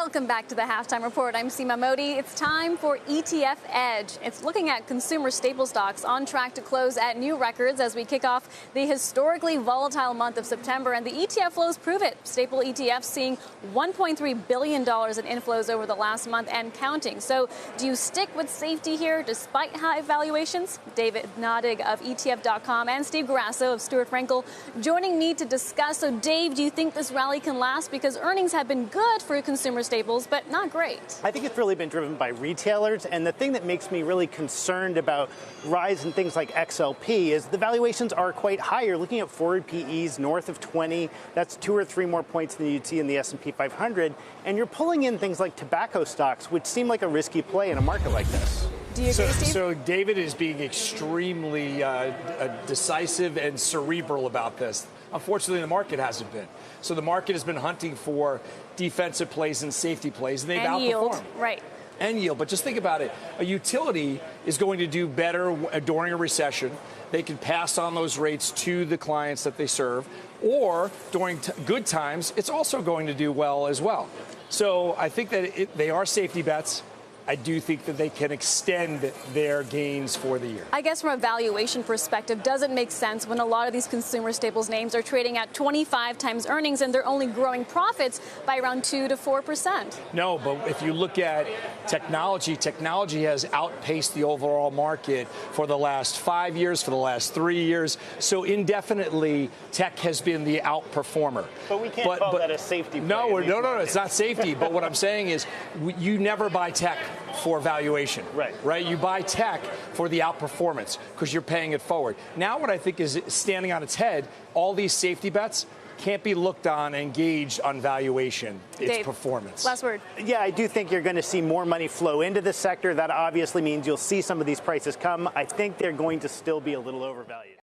Welcome back to the Halftime Report. I'm Seema Mody. It's time for ETF Edge. It's looking at consumer staple stocks on track to close at new records as we kick off the historically volatile month of September. And the ETF flows prove it. Staple ETFs seeing $1.3 billion in inflows over the last month and counting. So do you stick with safety here despite high valuations? David Nadig of ETF.com and Steve Grasso of Stuart Frankel joining me to discuss. So Dave, do you think this rally can last? Because earnings have been good for consumer staples, but not great. I think it's really been driven by retailers, and the thing that makes me really concerned about rise in things like XLP is the valuations are quite high. You're looking at forward PEs north of 20. That's 2 or 3 more points than you'd see in the S&P 500, and you're pulling in things like tobacco stocks, which seem like a risky play in a market like this. Do you agree, Steve? So David is being extremely decisive and cerebral about this. Unfortunately, the market hasn't been. So the market has been hunting for defensive plays and safety plays, and they've outperformed. Yield, right. And yield. But just think about it. A utility is going to do better during a recession. They can pass on those rates to the clients that they serve. Or during good times, it's also going to do well as well. So I think that they are safety bets. I do think that they can extend their gains for the year. I guess from a valuation perspective, does it make sense when a lot of these consumer staples names are trading at 25 times earnings and they're only growing profits by around 2 to 4%? No, but if you look at technology has outpaced the overall market for the last 5 years, for the last 3 years. So indefinitely, tech has been the outperformer. But we can't call that a safety play. No, it's not safety. But what I'm saying is you never buy tech for valuation, right? You buy tech for the outperformance because you're paying it forward. Now what I think is standing on its head, all these safety bets can't be looked on and gauged on valuation. It's Dave, performance. Last word. Yeah, I do think you're going to see more money flow into the sector. That obviously means you'll see some of these prices come. I think they're going to still be a little overvalued.